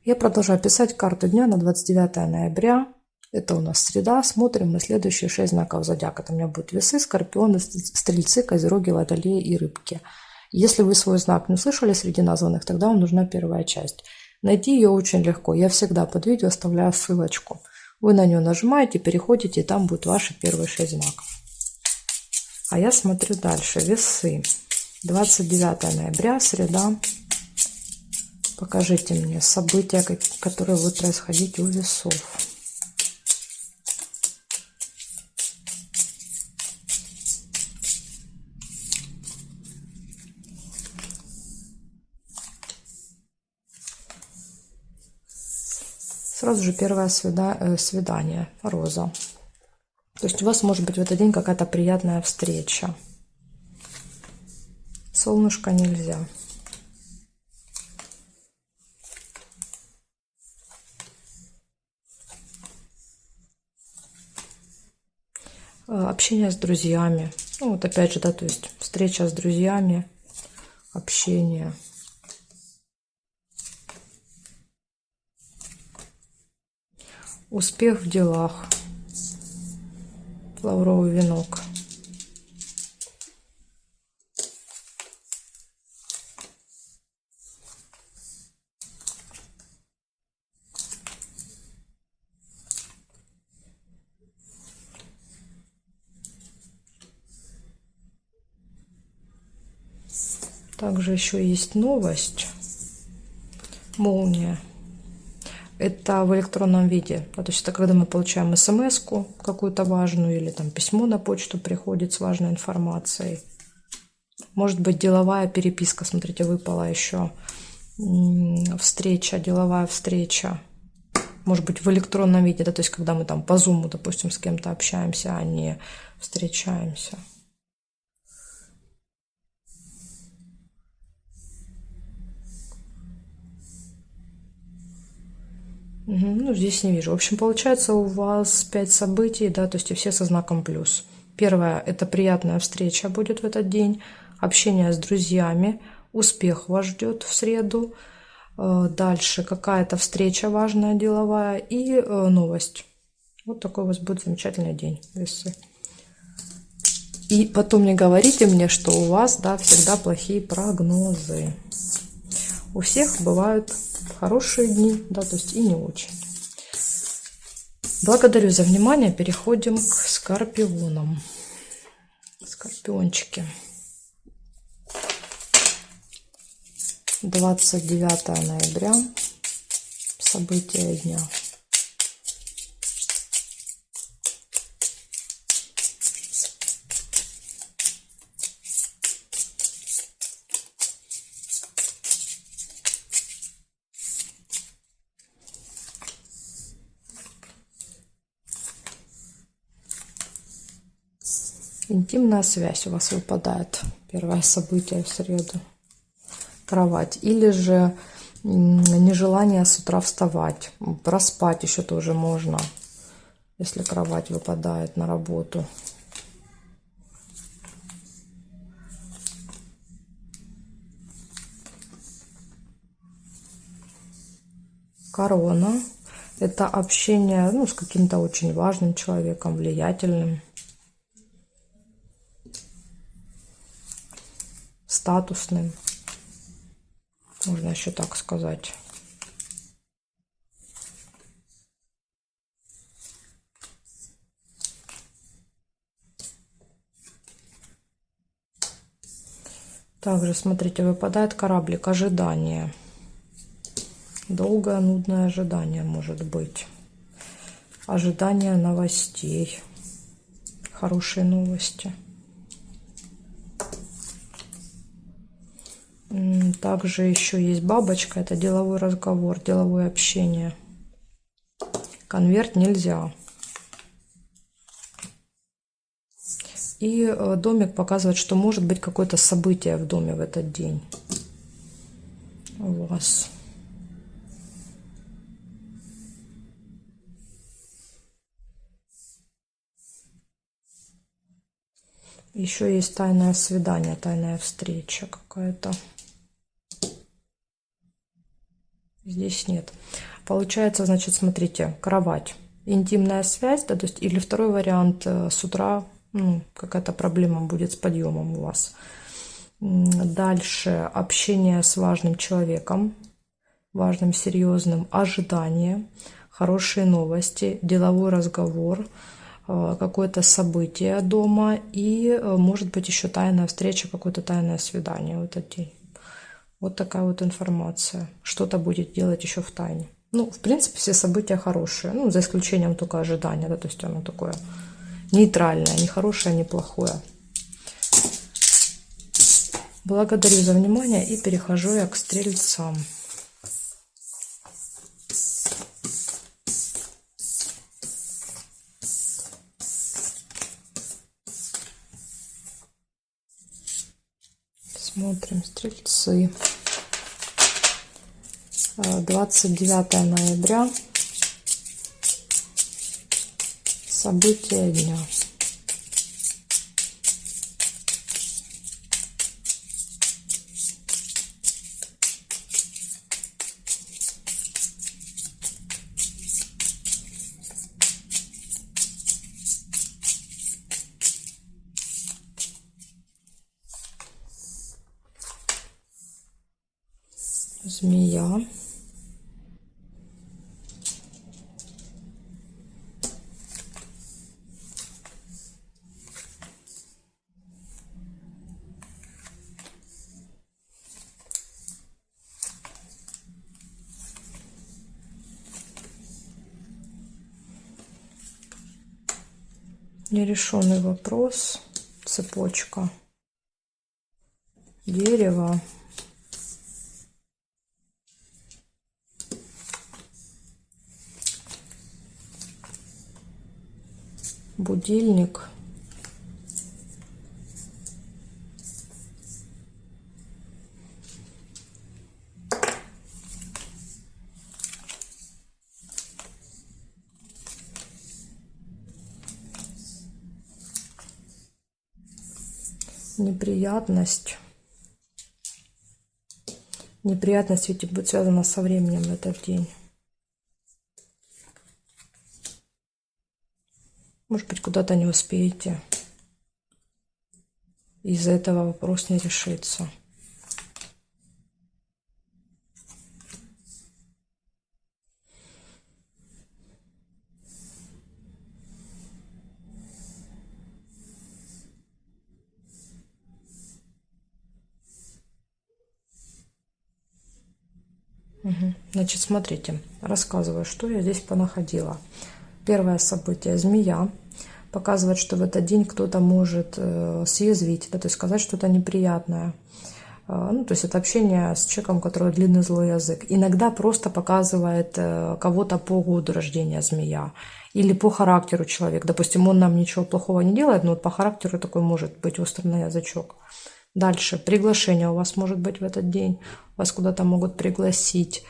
Я продолжаю писать карту дня на 29 ноября. Это у нас среда. Смотрим на следующие 6 знаков зодиака. Это у меня будут весы, скорпионы, стрельцы, козероги, водолеи и рыбки. Если вы свой знак не услышали среди названных, тогда вам нужна первая часть. Найти ее очень легко. Я всегда под видео оставляю ссылочку. Вы на нее нажимаете, переходите, и там будут ваши первые 6 знаков. А я смотрю дальше. Весы. 29 ноября, среда. Покажите мне события, которые будут происходить у весов. Сразу же первое свидание, Роза. То есть у вас может быть в этот день какая-то приятная встреча. Солнышко нельзя. Общение с друзьями. Ну вот опять же, да, то есть встреча с друзьями, общение. Успех в делах. Лавровый венок. Также еще есть новость. Молния. Это в электронном виде. То есть это когда мы получаем смс-ку какую-то важную или там письмо на почту приходит с важной информацией. Может быть деловая переписка. Смотрите, выпала еще встреча, деловая встреча. Может быть в электронном виде. Да, то есть когда мы там по зуму, допустим, с кем-то общаемся, а не встречаемся. Ну, здесь не вижу. В общем, получается у вас 5 событий, да, то есть и все со знаком плюс. Первое – это приятная встреча будет в этот день, общение с друзьями, успех вас ждет в среду. Дальше какая-то встреча важная, деловая и новость. Вот такой у вас будет замечательный день, весы. И потом не говорите мне, что у вас, да, всегда плохие прогнозы. У всех бывают хорошие дни, да, то есть и не очень. Благодарю за внимание. Переходим к скорпионам. Скорпиончики. 29 ноября. События дня. Интимная связь у вас выпадает. Первое событие в среду. Кровать. Или же нежелание с утра вставать. Проспать еще тоже можно, если кровать выпадает на работу. Корона. Это общение, ну, с каким-то очень важным человеком, влиятельным. Статусным, можно еще так сказать. Также, смотрите, выпадает кораблик, ожидание. Долгое, нудное ожидание может быть. Ожидание новостей. Хорошие новости. Также еще есть бабочка, это деловой разговор, деловое общение. Конверт нельзя. И домик показывает, что может быть какое-то событие в доме в этот день у вас. Еще есть тайное свидание, тайная встреча какая-то. здесь нет. Получается, значит, смотрите, кровать, интимная связь, да, то есть, или второй вариант, с утра, ну, какая-то проблема будет с подъемом у вас. Дальше общение с важным человеком, важным, серьезным, ожидание, хорошие новости, деловой разговор, какое-то событие дома и, может быть, еще тайная встреча, какое-то тайное свидание в этот день. Вот такая вот информация. Что-то будет делать еще в тайне. Ну, в принципе, все события хорошие. Ну, за исключением только ожидания, да, то есть оно такое нейтральное, не хорошее, не плохое. Благодарю за внимание и перехожу я к стрельцам. Смотрим, стрельцы. 29 ноября. События дня. Змея. Нерешенный вопрос. Цепочка. Дерево. Будильник. Неприятность. Неприятность ведь будет связана со временем в этот день. Может быть, куда-то не успеете. Из-за этого вопрос не решится. Значит, смотрите, рассказываю, что я здесь понаходила. Первое событие. Змея. Показывает, что в этот день кто-то может съязвить, да, то есть сказать что-то неприятное. Ну, то есть это общение с человеком, у которого длинный злой язык. Иногда просто показывает кого-то по году рождения змея или по характеру человека. Допустим, он нам ничего плохого не делает, но вот по характеру такой может быть острый на язычок. Дальше. Приглашение у вас может быть в этот день. Вас куда-то могут пригласить.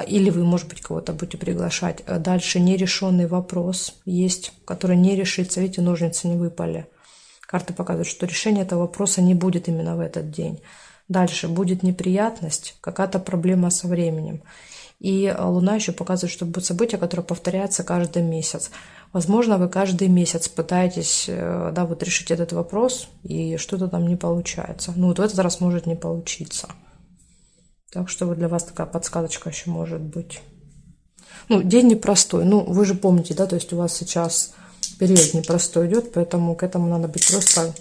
Или вы, может быть, кого-то будете приглашать. Дальше нерешенный вопрос есть, который не решится. Видите, ножницы не выпали. Карты показывают, что решение этого вопроса не будет именно в этот день. Дальше будет неприятность, какая-то проблема со временем. И Луна еще показывает, что будет событие, которое повторяется каждый месяц. Возможно, вы каждый месяц пытаетесь, да, вот решить этот вопрос, и что-то там не получается. Ну, вот в этот раз может не получиться. Так что вот для вас такая подсказочка еще может быть. Ну, день непростой. Ну, вы же помните, да, то есть у вас сейчас период непростой идет, поэтому к этому надо быть просто,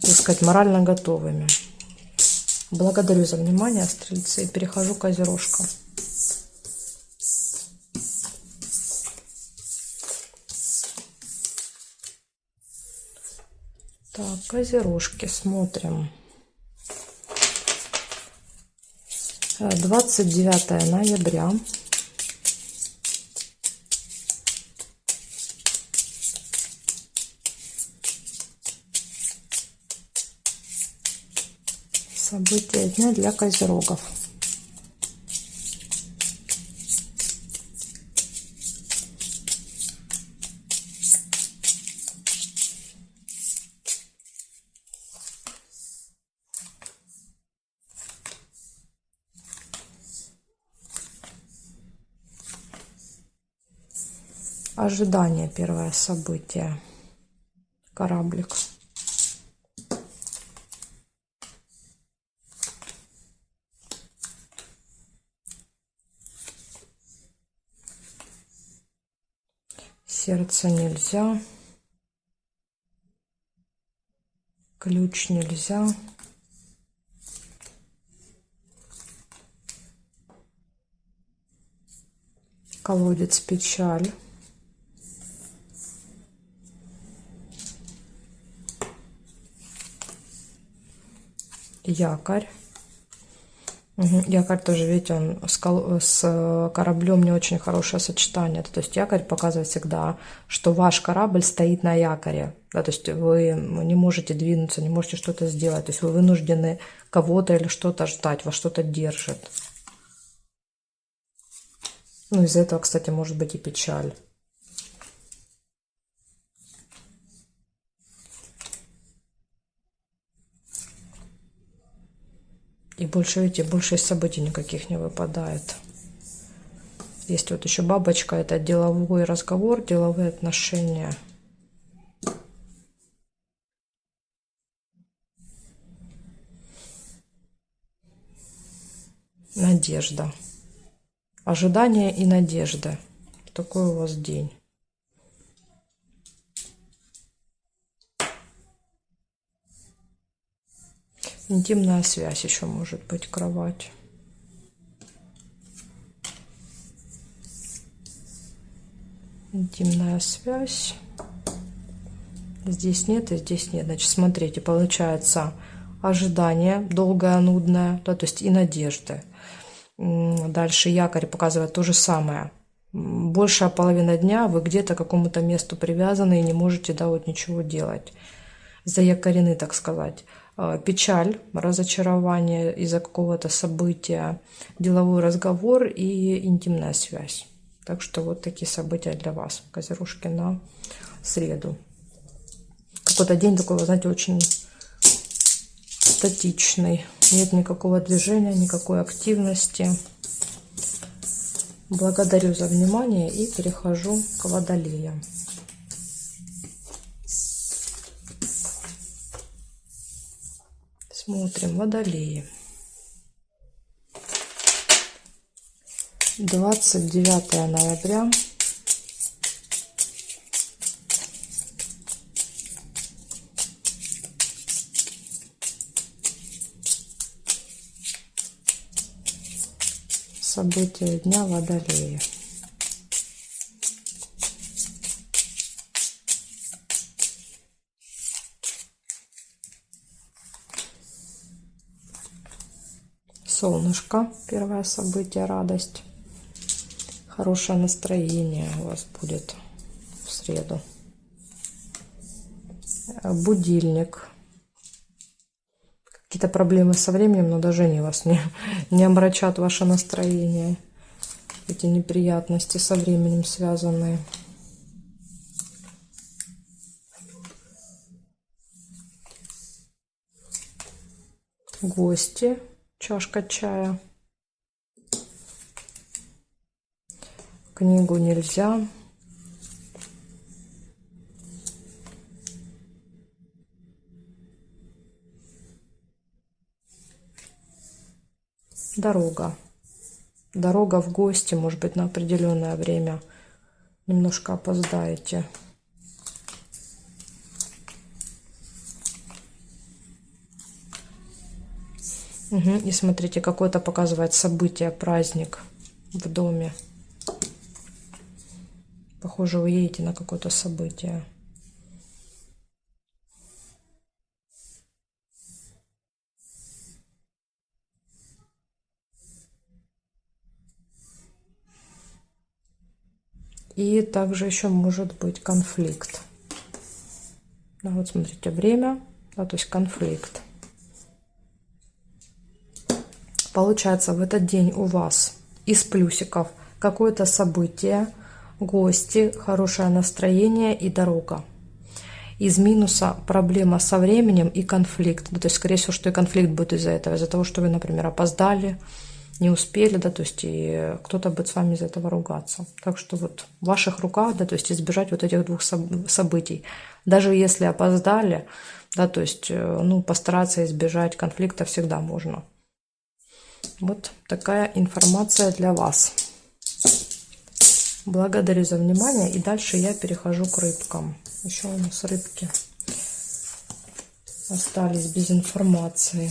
так сказать, морально готовыми. Благодарю за внимание, стрельцы. Перехожу к козерожкам. Так, козерожки смотрим. 29 ноября. События дня для козерогов. Ожидание, первое событие. Кораблик. Сердце нельзя. Ключ нельзя. Колодец печаль. Якорь. Якорь тоже, видите, он с кораблем не очень хорошее сочетание. То есть якорь показывает всегда, что ваш корабль стоит на якоре. Да, то есть вы не можете двинуться, не можете что-то сделать. То есть вы вынуждены кого-то или что-то ждать, вас что-то держит. Ну, из-за этого, кстати, может быть и печаль. И больше, видите, больше из событий никаких не выпадает. Есть вот еще бабочка, это деловой разговор, деловые отношения. Надежда. Ожидание и надежда. Такой у вас день. Интимная связь еще может быть, кровать. Интимная связь. Здесь нет и здесь нет. Значит, смотрите, получается ожидание долгое, нудное, да, то есть и надежды. Дальше якорь показывает то же самое. Большая половина дня вы где-то к какому-то месту привязаны и не можете, да, вот ничего делать. Заякорены, так сказать. Печаль, разочарование из-за какого-то события, деловой разговор и интимная связь. Так что вот такие события для вас, козерожки, на среду. Какой-то день такой, вы знаете, очень статичный. Нет никакого движения, никакой активности. Благодарю за внимание и перехожу к водолеям. Смотрим, водолеи. 29 ноября. События дня водолея. Солнышко, первое событие, радость. Хорошее настроение у вас будет в среду. Будильник. Какие-то проблемы со временем, но даже они вас не омрачат ваше настроение. Эти неприятности со временем связанные. Гости. Чашка чая. Книгу нельзя. Дорога. Дорога в гости, может быть, на определенное время. Немножко опоздаете. И смотрите, какое-то показывает событие, праздник в доме. Похоже, вы едете на какое-то событие. И также еще может быть конфликт. Да, вот смотрите, время, да, то есть конфликт. Получается, в этот день у вас из плюсиков какое-то событие, гости, хорошее настроение и дорога. Из минуса проблема со временем и конфликт. То есть, скорее всего, что и конфликт будет из-за этого. Из-за того, что вы, например, опоздали, не успели, да, то есть и кто-то будет с вами из этого ругаться. Так что вот в ваших руках, да, то есть избежать вот этих двух событий. Даже если опоздали, да, то есть, ну, постараться избежать конфликта всегда можно. Вот такая информация для вас. Благодарю за внимание. И дальше я перехожу к рыбкам. Еще у нас рыбки остались без информации.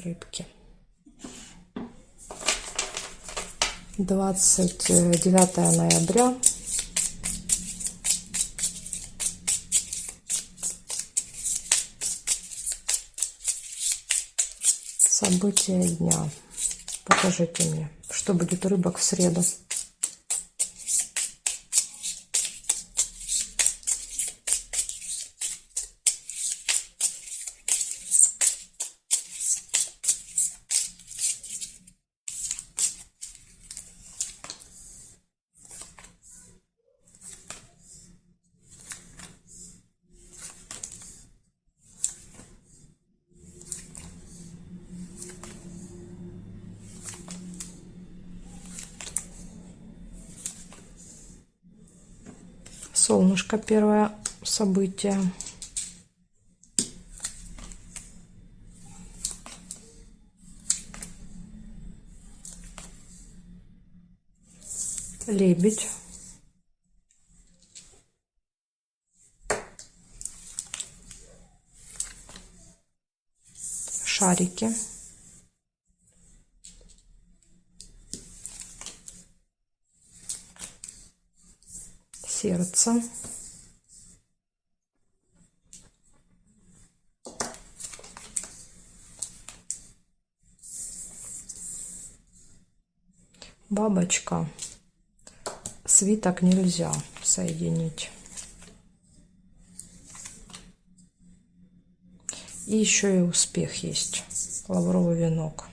Рыбки. 29 ноября. События дня. Покажите мне, что будет у рыбок в среду. Солнышко, первое событие. Лебедь. Шарики. Сердце. Бабочка. Свиток нельзя соединить. И еще и успех есть. Лавровый венок.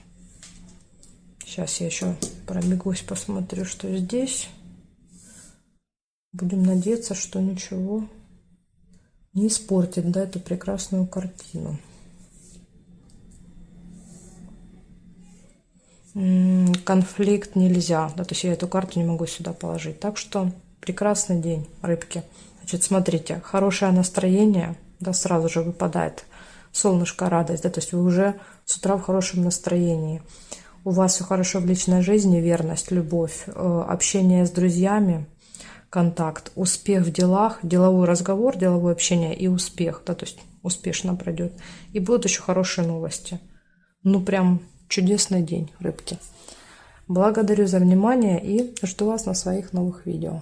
Сейчас я еще пробегусь, посмотрю, что здесь. Будем надеяться, что ничего не испортит, да, эту прекрасную картину. Конфликт нельзя, да, то есть я эту карту не могу сюда положить. Так что прекрасный день, рыбки. Значит, смотрите, хорошее настроение, да, сразу же выпадает. Солнышко, радость, да, то есть вы уже с утра в хорошем настроении. У вас все хорошо в личной жизни, верность, любовь, общение с друзьями, контакт, успех в делах, деловой разговор, деловое общение и успех, да, то есть успешно пройдет. И будут еще хорошие новости. Ну, прям чудесный день, рыбки. Благодарю за внимание и жду вас на своих новых видео.